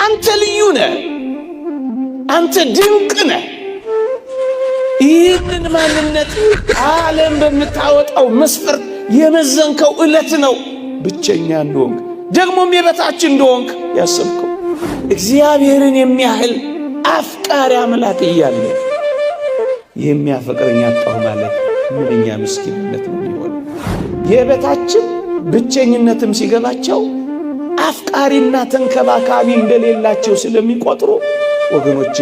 አንተ ልዩ ነህ፣ አንተ ድንቅ ነህ። ይህንን ማንነት ዓለም በምታወጣው መስፈርት የመዘንከው ዕለት ነው ብቸኛ እንደሆንክ ደግሞም የበታች እንደሆንክ ያሰብከው። እግዚአብሔርን የሚያህል አፍቃሪ አምላክ እያለ የሚያፈቅረኝ አጣሁ ማለት ምንኛ ምስኪንነት ነው የሚሆነው። የበታችም ብቸኝነትም ሲገባቸው አፍቃሪና ተንከባካቢ እንደሌላቸው ስለሚቆጥሩ ወገኖቼ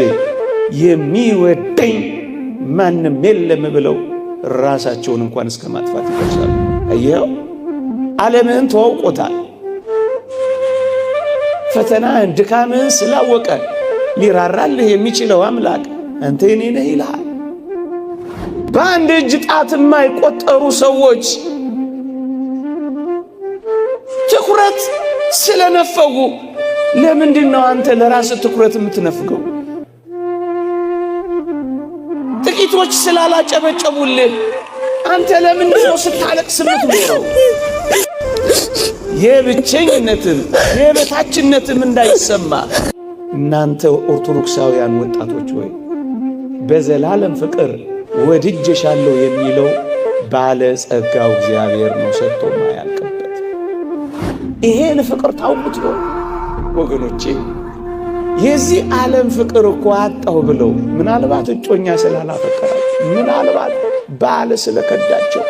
የሚወደኝ ማንም የለም ብለው ራሳቸውን እንኳን እስከ ማጥፋት ይደርሳሉ። አየኸው፣ ዓለምህን ተዋውቆታል። ፈተናህን ድካምህን ስላወቀ ሊራራልህ የሚችለው አምላክ አንተ የኔ ነህ ይልሃል። በአንድ እጅ ጣት የማይቆጠሩ ሰዎች ትኩረት ስለነፈጉ ለምንድን ነው አንተ ለራስህ ትኩረት የምትነፍገው? ጥቂቶች ስላላጨበጨቡልህ አንተ ለምንድን ነው ስታለቅስ የምትኖረው? የብቸኝነትም የበታችነትም እንዳይሰማ እናንተ ኦርቶዶክሳውያን ወጣቶች ሆይ በዘላለም ፍቅር ወድጄሻለሁ የሚለው ባለ ጸጋው እግዚአብሔር ነው ሰጥቶ ማያልቅበት። ይሄን ፍቅር ታውቁት ነው ወገኖቼ። የዚህ ዓለም ፍቅር እኮ አጣሁ ብለው ምናልባት እጮኛ ስላላፈቀራቸው፣ ምናልባት ባለ ስለከዳቸው፣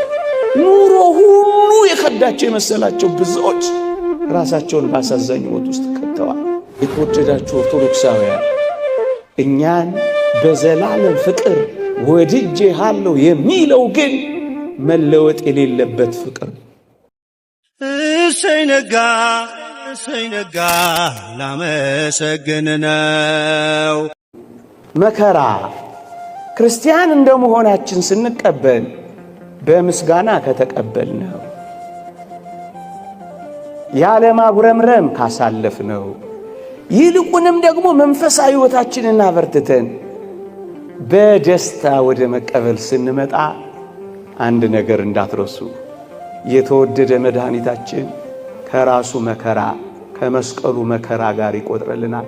ኑሮ ሁሉ የከዳቸው የመሰላቸው ብዙዎች ራሳቸውን ባሳዛኝ ሕይወት ውስጥ ከተዋል። የተወደዳችሁ ኦርቶዶክሳውያን እኛን በዘላለም ፍቅር ወድጄሃለሁ የሚለው ግን መለወጥ የሌለበት ፍቅር። እሰይ ነጋ ላመሰግን ነው። መከራ ክርስቲያን እንደመሆናችን ስንቀበል በምስጋና ከተቀበልነው፣ ያለ ማጉረምረም ካሳለፍነው፣ ይልቁንም ደግሞ መንፈሳዊ ሕይወታችንን አበርትተን በደስታ ወደ መቀበል ስንመጣ አንድ ነገር እንዳትረሱ። የተወደደ መድኃኒታችን ከራሱ መከራ ከመስቀሉ መከራ ጋር ይቆጥርልናል።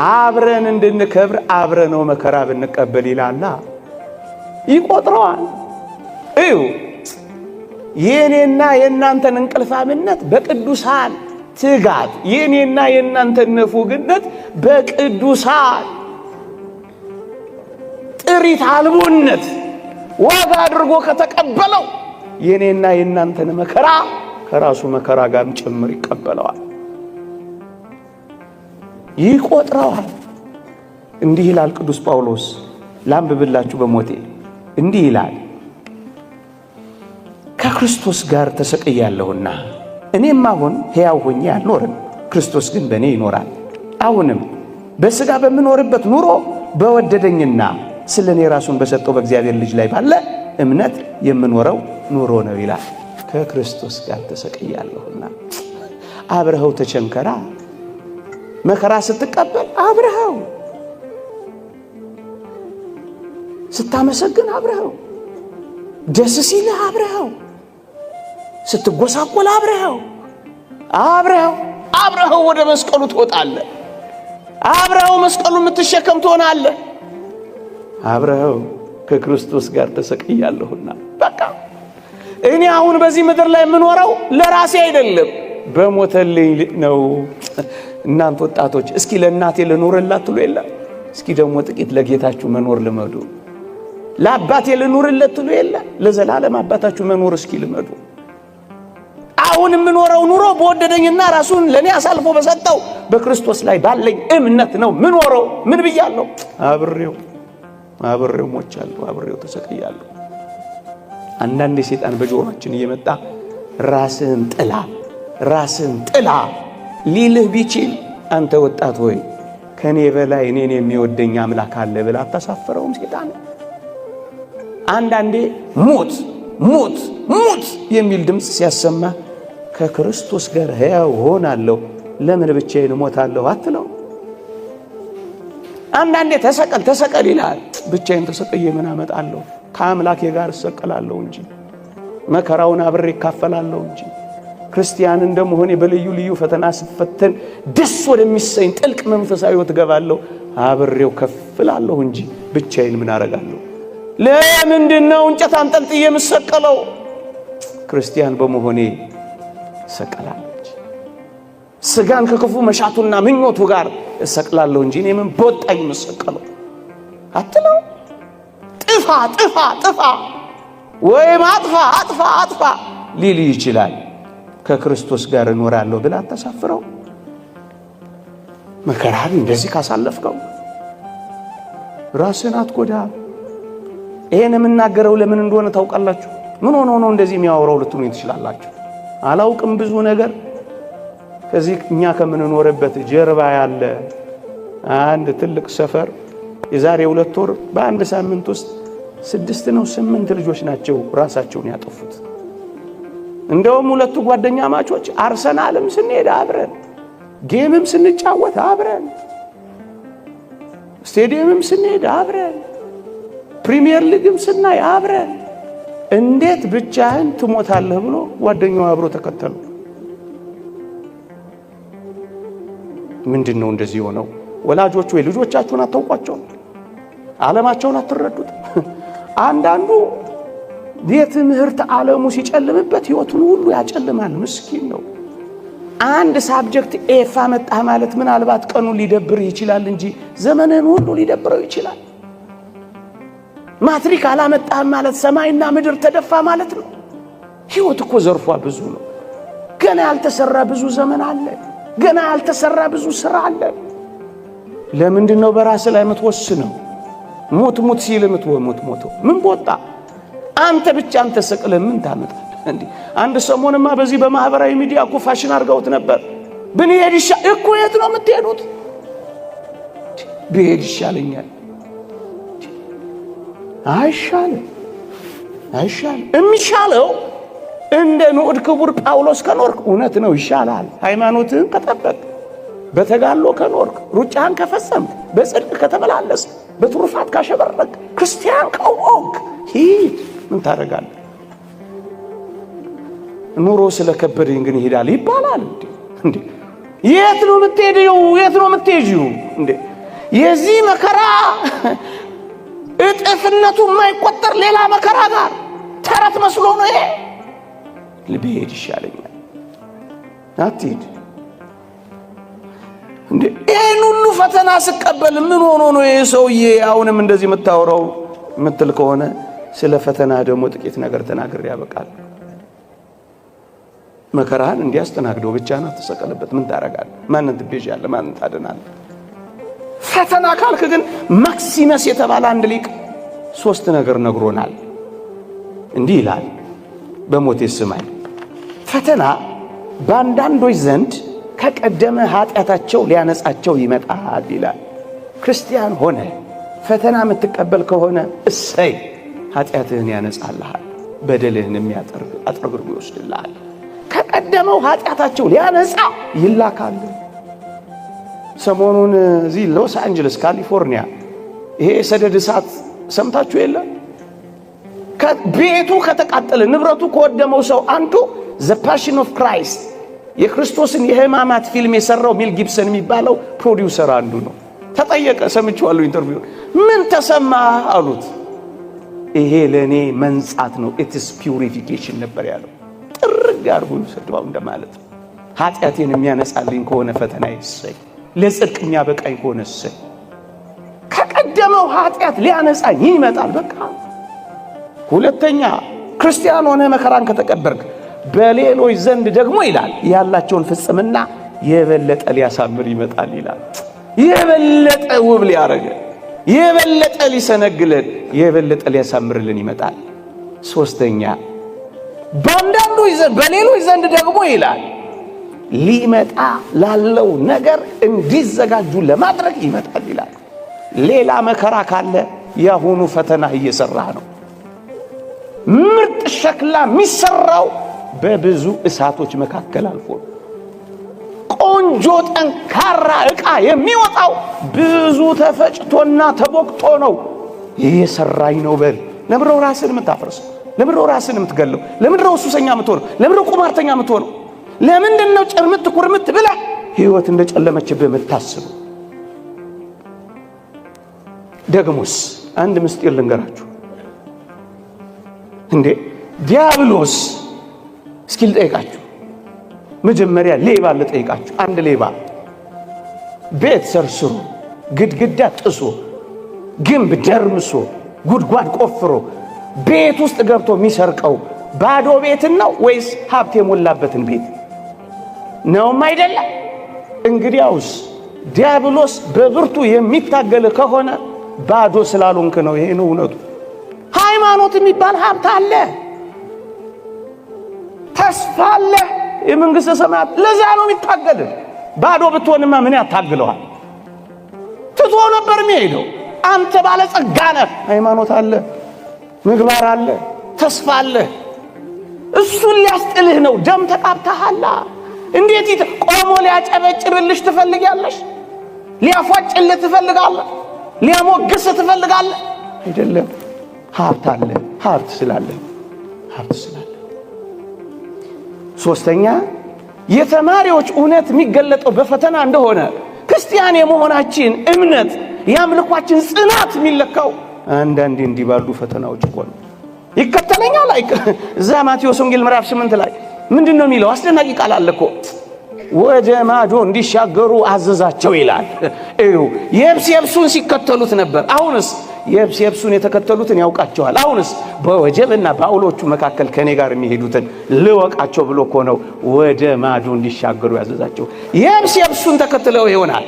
አብረን እንድንከብር አብረነው መከራ ብንቀበል ይላላ ይቆጥረዋል። እዩ የኔና የእናንተን እንቅልፋምነት በቅዱሳን ትጋት፣ የኔና የእናንተን ንፉግነት በቅዱሳን ጥሪት አልቦነት ዋጋ አድርጎ ከተቀበለው የኔና የእናንተን መከራ ከራሱ መከራ ጋርም ጭምር ይቀበለዋል፣ ይቆጥረዋል። እንዲህ ይላል ቅዱስ ጳውሎስ፣ ላንብብላችሁ በሞቴ እንዲህ ይላል፣ ከክርስቶስ ጋር ተሰቅያለሁና እኔም አሁን ሕያው ሆኜ አልኖርም፣ ክርስቶስ ግን በእኔ ይኖራል። አሁንም በሥጋ በምኖርበት ኑሮ በወደደኝና ስለ እኔ ራሱን በሰጠው በእግዚአብሔር ልጅ ላይ ባለ እምነት የምኖረው ኑሮ ነው ይላል። ከክርስቶስ ጋር ተሰቅያለሁና አብረኸው ተቸንከራ። መከራ ስትቀበል አብረኸው፣ ስታመሰግን አብረኸው፣ ደስ ሲልህ አብረኸው፣ ስትጎሳቆል አብረኸው ወደ መስቀሉ ትወጣለህ። አብረኸው መስቀሉ የምትሸከም ትሆናለህ። አብረኸው ከክርስቶስ ጋር ተሰቅያለሁና በቃ እኔ አሁን በዚህ ምድር ላይ የምኖረው ለራሴ አይደለም፣ በሞተልኝ ነው። እናንተ ወጣቶች እስኪ ለእናቴ ልኑርላት ትሉ የለ? እስኪ ደግሞ ጥቂት ለጌታችሁ መኖር ልመዱ። ለአባቴ ልኑርለት ትሉ የለ? ለዘላለም አባታችሁ መኖር እስኪ ልመዱ። አሁን የምኖረው ኑሮ በወደደኝና ራሱን ለኔ አሳልፎ በሰጠው በክርስቶስ ላይ ባለኝ እምነት ነው ምኖረው። ምን ብያለሁ? አብሬው ሞቻለሁ፣ አብሬው ተሰቅያለሁ። አንዳንድ ሰይጣን በጆሮአችን እየመጣ ራስን ጥላ ሊልህ ቢችል አንተ ወጣት ሆይ ከኔ በላይ እኔን የሚወደኝ አምላክ አለ ብለህ አታሳፍረውም ሰይጣን። አንዳንዴ ሞት የሚል ድምፅ ሲያሰማ ከክርስቶስ ጋር ሕያው ሆናለሁ ለምን ብቻዬን እሞታለሁ አትለው? አንዳንዴ ተሰቀል ይላል። ብቻዬን ተሰቅዬ ምን፣ ከአምላኬ ጋር እሰቀላለሁ እንጂ መከራውን አብሬ እካፈላለሁ እንጂ ክርስቲያን እንደመሆኔ በልዩ ልዩ ፈተና ስፈተን ደስ ወደሚሰኝ ጥልቅ መንፈሳዊ ሕይወት ገባለሁ። አብሬው ከፍላለሁ እንጂ ብቻዬን ምን አረጋለሁ? ለምንድነው እንጨት አንጠልጥዬ የምሰቀለው? ክርስቲያን በመሆኔ ሰቀላለሁ። ስጋን ከክፉ መሻቱና ምኞቱ ጋር እሰቅላለሁ እንጂ እኔ ምን በወጣኝ መሰቀለው አትለው። ጥፋ ጥፋ ጥፋ ወይም አጥፋ ሊል ይችላል። ከክርስቶስ ጋር እኖራለሁ ብላ አታሳፍረው። መከራን እንደዚህ ካሳለፍከው ራስን አትጎዳ። ይሄን የምናገረው ለምን እንደሆነ ታውቃላችሁ? ምን ሆኖ ነው እንደዚህ የሚያወራው ልትሉ ትችላላችሁ። አላውቅም። ብዙ ነገር ከዚህ እኛ ከምንኖርበት ጀርባ ያለ አንድ ትልቅ ሰፈር የዛሬ 2 ወር በአንድ ሳምንት ውስጥ 6 ነው 8 ልጆች ናቸው ራሳቸውን ያጠፉት። እንደውም 2 ጓደኛ ማቾች አርሰናልም ስንሄድ አብረን፣ ጌምም ስንጫወት አብረን፣ ስቴዲየምም ስንሄድ አብረን፣ ፕሪሚየር ሊግም ስናይ አብረን፣ እንዴት ብቻህን ትሞታለህ ብሎ ጓደኛው አብሮ ተከተሉ። ምንድነው እንደዚህ ሆነው? ወላጆች ወይ ልጆቻችሁን አታውቋቸው? ዓለማቸውን አትረዱት? አንዳንዱ የትምህርት ዓለሙ ሲጨልምበት ሕይወቱን ሁሉ ያጨልማል። ምስኪን ነው። አንድ ሳብጀክት ኤፋ መጣ ማለት ምናልባት ቀኑን ሊደብር ይችላል እንጂ ዘመንን ሁሉ ሊደብረው ይችላል። ማትሪክ አላመጣህም ማለት ሰማይና ምድር ተደፋ ማለት ነው። ሕይወት እኮ ዘርፏ ብዙ ነው። ገና ያልተሰራ ብዙ ዘመን አለ። ገና ያልተሰራ ብዙ ሥራ አለ። ለምንድነው በራስ ላይ የምትወስነው? ሞት ሲል ሞት ምን ቦጣ? አንተ ብቻ አንተ ሰቅለ ምን ታመጣለህ እንዴ? አንድ ሰሞንማ በዚህ በማህበራዊ ሚዲያ እኮ ፋሽን አድርገውት ነበር። ብንሄድ እኮ የት ነው የምትሄዱት? ብሄድ ይሻለኛል። አይሻልም። የሚሻለው እንደ ንዑድ ክቡር ጳውሎስ ከኖርክ እውነት ነው ይሻላል። ሃይማኖትህን ከጠበቅ፣ በተጋሎ ከኖርክ፣ ሩጫህን ከፈጸምክ፣ በጽድቅ ከተመላለስ፣ በትሩፋት ካሸበረቅ፣ ክርስቲያን ከሆንክ ሂድ። ምን ታደርጋለህ? ኑሮ ስለከበደኝ ግን ይሄዳል ይባላል እንዴ? የት ነው የምትሄጂው እንዴ? የዚህ መከራ እጥፍነቱ የማይቆጠር ሌላ መከራ ጋር ተረት መስሎ ነው ይሄ። ልቤድ ይሻለኛል። አትሂድ እንዴ? ይሄን ሁሉ ፈተና ስቀበል ምን ሆኖ ነው ይሄ ሰውዬ አሁንም እንደዚህ የምታወራው የምትል ከሆነ ስለ ፈተና ደግሞ ጥቂት ነገር ተናግሬ ያበቃል። መከራን እንዲያስተናግደው ብቻ ነው ተሰቀለበት። ምን ታረጋለህ? ማንን ትቤዣለህ? ማንን ታድናለህ? ፈተና ካልክ ግን ማክሲመስ የተባለ አንድ ሊቅ 3 ነገር ነግሮናል። እንዲህ ይላል፣ በሞቴ ስማኝ። ፈተና በአንዳንዶች ዘንድ ከቀደመ ኃጢአታቸው ሊያነጻቸው ይመጣል ይላል። ክርስቲያን ሆነ ፈተና የምትቀበል ከሆነ እሰይ፣ ኃጢአትህን ያነጻልሃል፣ በደልህን አጥርግርጎ ይወስድልሃል። ከቀደመው ኃጢአታቸው ሊያነጻ ይላካል። ሰሞኑን እዚህ ሎስ አንጀለስ ካሊፎርኒያ ይሄ ሰደድ እሳት ሰምታችሁ የለ? ቤቱ ከተቃጠለ ንብረቱ ከወደመው ሰው አንዱ ዘ ፓሽን ኦፍ ክራይስት የክርስቶስን የሕማማት ፊልም የሰራው ሚል ጊብሰን የሚባለው ፕሮዲውሰር አንዱ ነው። ተጠየቀ፣ ሰምቼዋለሁ ኢንተርቪው። ምን ተሰማ አሉት። ይሄ ለኔ መንጻት ነው፣ ኢትስ ፒውሪፊኬሽን ነበር ያለው። ጥርግ አድርጎ ይሰደዋል እንደማለት ነው። ኃጢአቴን የሚያነጻልኝ ከሆነ ፈተና ይሰይ፣ ለጽድቅ የሚያበቃኝ ከሆነ እሰይ። ከቀደመው ኃጢአት ሊያነጻኝ ይመጣል። በቃ ሁለተኛ ክርስቲያን ሆነ መከራን ከተቀበልክ በሌሎች ዘንድ ደግሞ ይላል ያላቸውን ፍጽምና የበለጠ ሊያሳምር ይመጣል ይላል። የበለጠ ውብ ሊያረገ፣ የበለጠ ሊሰነግለን፣ የበለጠ ሊያሳምርልን ይመጣል። ሶስተኛ በአንዳንዶች ዘንድ በሌሎች ዘንድ ደግሞ ይላል ሊመጣ ላለው ነገር እንዲዘጋጁ ለማድረግ ይመጣል ይላል። ሌላ መከራ ካለ ያሁኑ ፈተና እየሰራህ ነው። ምርጥ ሸክላ የሚሰራው በብዙ እሳቶች መካከል አልፎ ነው። ቆንጆ ጠንካራ ዕቃ የሚወጣው ብዙ ተፈጭቶና ተቦክቶ ነው። እየሰራኝ ነው በል። ለምንድን ነው ራስን የምታፈርሰው? ለምንድን ነው ራስን የምትገለው? ለምንድን ነው ሱሰኛ የምትሆነው? ለምንድን ነው ቁማርተኛ የምትሆነው? ለምንድነው ጭርምት ኩርምት ብላ ሕይወት እንደጨለመችብህ የምታስበው? ደግሞስ አንድ ምስጢር ልንገራችሁ እንዴ ዲያብሎስ እስኪ ልጠይቃችሁ መጀመሪያ ሌባ ልጠይቃችሁ። አንድ ሌባ ቤት ሰርስሮ ግድግዳ ጥሶ ግንብ ደርምሶ ጉድጓድ ቆፍሮ ቤት ውስጥ ገብቶ የሚሰርቀው ባዶ ቤትን ነው ወይስ ሀብት የሞላበትን ቤት ነውም? አይደለም። እንግዲያውስ ዲያብሎስ በብርቱ የሚታገል ከሆነ ባዶ ስላልሆንክ ነው። ይሄ ነው እውነቱ። ሃይማኖት የሚባል ሀብት አለ፣ ተስፋ አለ፣ የመንግስተ ሰማያት። ለዛ ነው የሚታገል። ባዶ ብትሆንማ ምን ያታግለዋል? ትቶ ነበር የሚሄደው። አንተ ባለጸጋ ነህ። ሃይማኖት አለ፣ ምግባር አለ፣ ተስፋ አለ። እሱን ሊያስጥልህ ነው። ደም ተቃብተሃል። እንዴት ቆሞ ሊያጨበጭብልሽ ትፈልጊያለሽ? ሊያፏጭልህ ትፈልጋለህ? ሊያሞግስ ትፈልጋለህ? አይደለም። ሀብት አለ። ሀብት ስላለ ሶስተኛ የተማሪዎች እውነት የሚገለጠው በፈተና እንደሆነ ክርስቲያን የመሆናችን እምነት የአምልኳችን ጽናት የሚለካው አንዳንዴ እንዲህ ባሉ ፈተናዎች እኮ ነው። ይከተለኛል እዛ ማቴዎስ ወንጌል ምዕራፍ 8 ላይ ምንድነው የሚለው? አስደናቂ ቃል አለ እኮ። ወደ ማዶ እንዲሻገሩ አዘዛቸው ይላል። የብስየብሱን ሲከተሉት ነበር። አሁንስ የብስየብሱን የተከተሉትን ያውቃቸዋል። አሁንስ በወጀብና በአውሎቹ መካከል ከኔ ጋር የሚሄዱትን ልወቃቸው ብሎ እኮ ነው ወደ ማዶ እንዲሻገሩ ያዘዛቸው። የብስየብሱን ተከትለው ይሆናል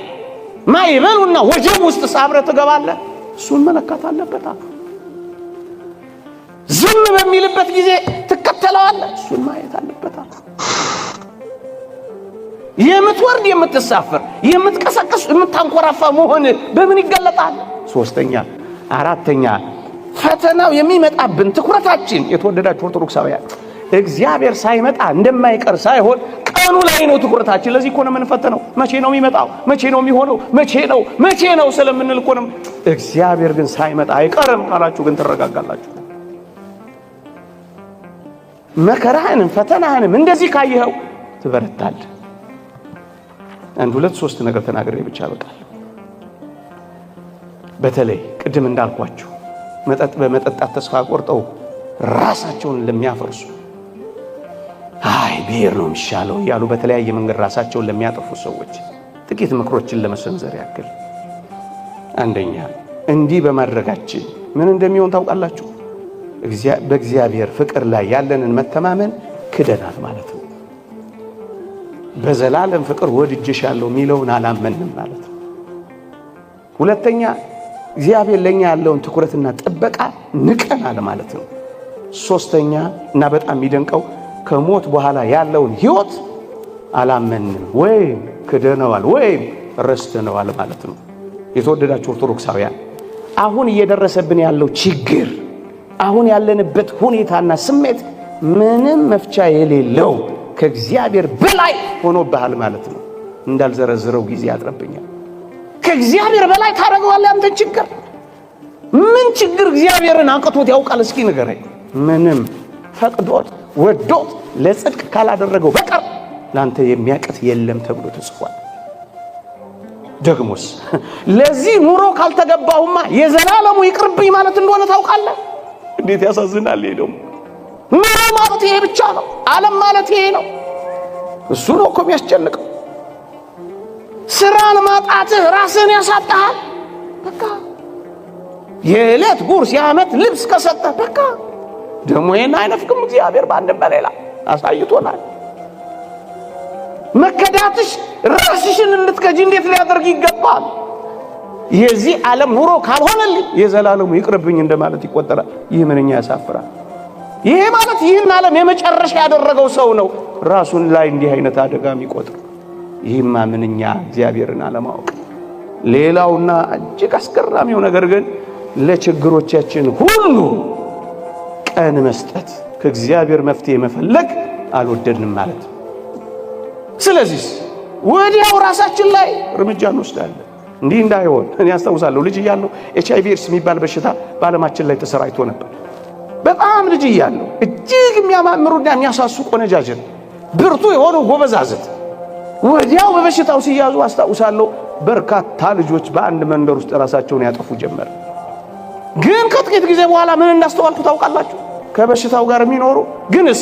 ማይበሉና ወጀብ ውስጥ ሳብረ ትገባለህ። እሱን መለካት አለበት። ዝም በሚልበት ጊዜ ትከተለዋለህ። እሱን ማየት አለበት። የምትወርድ የምትሳፈር የምትቀሰቅስ የምታንኮራፋ መሆን በምን ይገለጣል? ሶስተኛ አራተኛ ፈተናው የሚመጣብን ትኩረታችን የተወደዳችሁ ኦርቶዶክሳውያን እግዚአብሔር ሳይመጣ እንደማይቀር ሳይሆን ቀኑ ላይ ነው ትኩረታችን። ለዚህ እኮ ነው የምንፈተነው። መቼ ነው የሚመጣው? መቼ ነው የሚሆነው? መቼ ነው ስለምንል እኮ ነው። እግዚአብሔር ግን ሳይመጣ አይቀርም ካላችሁ ግን ትረጋጋላችሁ። መከራህንም ፈተናህንም እንደዚህ ካየኸው ትበረታለህ። አንድ ሁለት ሶስት ነገር ተናግሬ ብቻ በቃል። በተለይ ቅድም እንዳልኳችሁ መጠጥ በመጠጣት ተስፋ ቆርጠው ራሳቸውን ለሚያፈርሱ ብሔር ነው የሚሻለው ያሉ በተለያየ መንገድ ራሳቸውን ለሚያጠፉ ሰዎች ጥቂት ምክሮችን ለመሰንዘር ያክል። አንደኛ እንዲህ በማድረጋችን ምን እንደሚሆን ታውቃላችሁ? በእግዚአብሔር ፍቅር ላይ ያለንን መተማመን ክደናል ማለት ነው። በዘላለም ፍቅር ወድጄሻለሁ የሚለውን አላመንም ማለት ነው። ሁለተኛ እግዚአብሔር ለኛ ያለውን ትኩረትና ጥበቃ ንቀናል ማለት ነው። ሶስተኛ እና በጣም የሚደንቀው ከሞት በኋላ ያለውን ሕይወት አላመንም ወይም ክደነዋል ወይም ረስተነዋል ማለት ነው። የተወደዳችሁ ኦርቶዶክሳውያን አሁን እየደረሰብን ያለው ችግር አሁን ያለንበት ሁኔታና ስሜት ምንም መፍቻ የሌለው ከእግዚአብሔር በላይ ሆኖብሃል ማለት ነው። እንዳልዘረዝረው ጊዜ ያጥረብኛል። ከእግዚአብሔር በላይ ታደርገዋለህ አንተ ችግር። ምን ችግር እግዚአብሔርን አንቅቶት ያውቃል? እስኪ ንገረኝ። ምንም ፈቅዶት ወዶት ለጽድቅ ካላደረገው በቀር ላንተ የሚያቅት የለም ተብሎ ተጽፏል። ደግሞስ ለዚህ ኑሮ ካልተገባሁማ የዘላለሙ ይቅርብኝ ማለት እንደሆነ ታውቃለህ። እንዴት ያሳዝናል! ይሄ ደግሞ ኑሮ ማለት ይሄ ብቻ ነው። ዓለም ማለት ይሄ ነው። እሱ ነው እኮ የሚያስጨንቀው። ስራን ማጣትህ ራስህን ያሳጣሃል። በቃ የዕለት ጉርስ የዓመት ልብስ ከሰጠህ በቃ ደግሞ ይሄን አይነፍቅም እግዚአብሔር በአንድም በሌላ አሳይቶናል። መከዳትሽ ራስሽን እንድትከጂ እንዴት ሊያደርግ ይገባል? የዚህ ዓለም ኑሮ ካልሆነልኝ የዘላለሙ ይቅርብኝ እንደማለት ይቆጠራል። ይህ ምንኛ ያሳፍራል። ይሄ ማለት ይህን ዓለም የመጨረሻ ያደረገው ሰው ነው ራሱን ላይ እንዲህ አይነት አደጋ የሚቆጥር። ይህማ ምንኛ እግዚአብሔርን አለማወቅ። ሌላውና እጅግ አስገራሚው ነገር ግን ለችግሮቻችን ሁሉ ቀን መስጠት፣ ከእግዚአብሔር መፍትሄ መፈለግ አልወደድንም ማለት ነው። ስለዚህ ወዲያው ራሳችን ላይ እርምጃ እንወስዳለን። እንዲህ እንዳይሆን እኔ አስታውሳለሁ ልጅ እያለሁ HIV ኤድስ የሚባል በሽታ በዓለማችን ላይ ተሰራጭቶ ነበር። በጣም ልጅ እያለሁ እጅግ የሚያማምሩና የሚያሳሱ ቆነጃጅት ብርቱ የሆኑ ጎበዛዝት ወዲያው በበሽታው ሲያዙ አስታውሳለሁ። በርካታ ልጆች በአንድ መንደር ውስጥ ራሳቸውን ያጠፉ ጀመር። ግን ከጥቂት ጊዜ በኋላ ምን እንዳስተዋልኩ ታውቃላችሁ? ከበሽታው ጋር የሚኖሩ ግንስ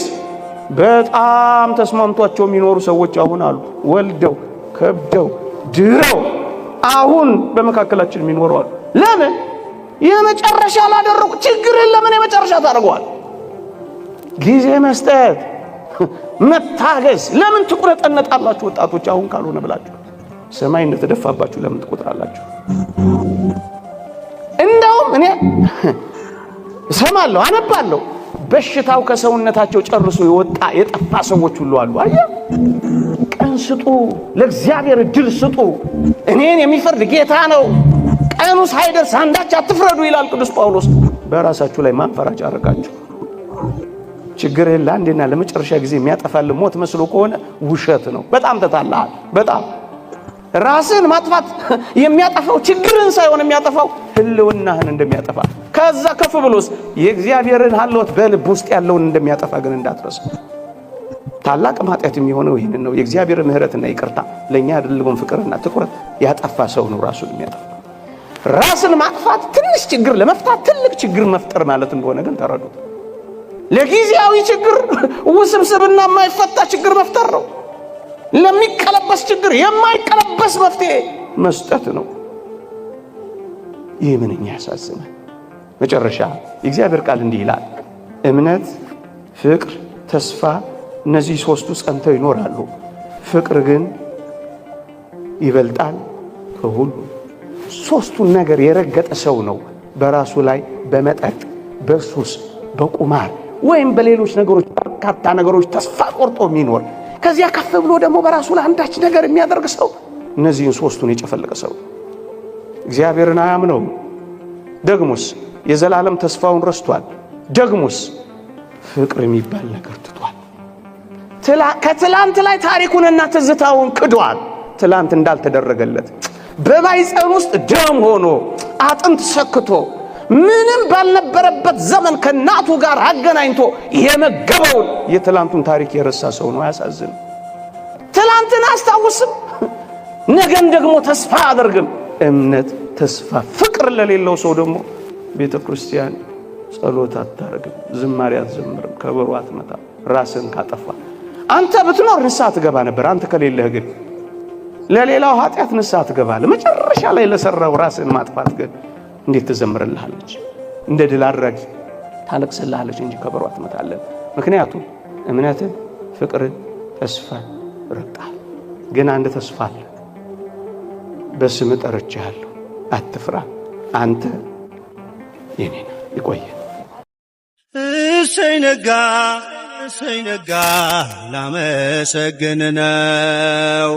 በጣም ተስማምቷቸው የሚኖሩ ሰዎች አሁን አሉ። ወልደው ከብደው ድረው አሁን በመካከላችን የሚኖሩ አሉ። ለምን? የመጨረሻ ላደረጉ ችግርን ለምን የመጨረሻ ታደርገዋል? ጊዜ መስጠት፣ መታገስ። ለምን ትቁረጠነጣላችሁ ወጣቶች? አሁን ካልሆነ ብላችሁ ሰማይ እንደተደፋባችሁ ለምን ትቆጥራላችሁ? እንደውም እኔ እሰማለሁ፣ አነባለሁ፣ በሽታው ከሰውነታቸው ጨርሶ የወጣ የጠፋ ሰዎች ሁሉ አሉ። አየህ፣ ቀን ስጡ፣ ለእግዚአብሔር እድል ስጡ። እኔን የሚፈርድ ጌታ ነው። ቀኑ ሳይደርስ አንዳች አትፍረዱ ይላል ቅዱስ ጳውሎስ። በራሳችሁ ላይ ማንፈራጭ አረጋችሁ። ችግርህን ለአንዴና ለመጨረሻ ጊዜ የሚያጠፋል ሞት መስሎ ከሆነ ውሸት ነው። በጣም ተታለሃል። በጣም ራስን ማጥፋት የሚያጠፋው ችግርን ሳይሆን የሚያጠፋው ህልውናህን እንደሚያጠፋ፣ ከዛ ከፍ ብሎስ የእግዚአብሔርን ሐልወት በልብ ውስጥ ያለውን እንደሚያጠፋ ግን እንዳትረሳ። ታላቅ ኃጢአት የሚሆነው ይህንን ነው። የእግዚአብሔር ምሕረትና ይቅርታ ለኛ ያደረገውን ፍቅርና ትኩረት ያጠፋ ሰው ነው ራሱን የሚያጠፋ። ራስን ማጥፋት ትንሽ ችግር ለመፍታት ትልቅ ችግር መፍጠር ማለት እንደሆነ ግን ተረዱት። ለጊዜያዊ ችግር ውስብስብና የማይፈታ ችግር መፍጠር ነው። ለሚቀለበስ ችግር የማይቀለበስ መፍትሄ መስጠት ነው። ይህ ምንኛ ያሳዝናል። መጨረሻ የእግዚአብሔር ቃል እንዲህ ይላል፣ እምነት፣ ፍቅር፣ ተስፋ እነዚህ ሶስቱ ጸንተው ይኖራሉ። ፍቅር ግን ይበልጣል ከሁሉ። ሶስቱን ነገር የረገጠ ሰው ነው በራሱ ላይ በመጠጥ፣ በሱስ፣ በቁማር ወይም በሌሎች ነገሮች በርካታ ነገሮች ተስፋ ቆርጦ የሚኖር። ከዚያ ከፍ ብሎ ደግሞ በራሱ ላይ አንዳች ነገር የሚያደርግ ሰው እነዚህን ሶስቱን የጨፈለቀ ሰው እግዚአብሔርን አያምነው። ደግሞስ የዘላለም ተስፋውን ረስቷል። ደግሞስ ፍቅር የሚባል ነገር ትቷል። ከትላንት ላይ ታሪኩንና ትዝታውን ክዷል። ትላንት እንዳልተደረገለት በማይፀን ውስጥ ደም ሆኖ አጥንት ሰክቶ ምንም ባልነበረበት ዘመን ከናቱ ጋር አገናኝቶ የመገበውን የትላንቱን ታሪክ የረሳ ሰው ነው። ያሳዝን። ትላንትን አስታውስም፣ ነገን ደግሞ ተስፋ አደርግም። እምነት፣ ተስፋ፣ ፍቅር ለሌለው ሰው ደግሞ ቤተ ክርስቲያን ጸሎት አታረግም፣ ዝማሬ አትዘምርም፣ ከበሮ አትመታ። ራስን ካጠፋ አንተ ብትኖር ንስሐ ትገባ ነበር። አንተ ከሌለህ ግን ለሌላው ኃጢአት ንስሐ ትገባለህ። መጨረሻ ላይ ለሰራው ራስን ማጥፋት ግን እንዴት ትዘምርልሃለች? እንደ ድል አድራጊ ታለቅስልሃለች እንጂ ከበሮ አትመታለን። ምክንያቱም እምነትን፣ ፍቅርን፣ ተስፋን ረግጠሃል። ግን አንድ ተስፋ አለ። በስም ጠርቼሃለሁ፣ አትፍራ፣ አንተ የኔ ነህ። ይቆየን። እሰይ ነጋ፣ እሰይ ነጋ፣ ላመሰግን ነው።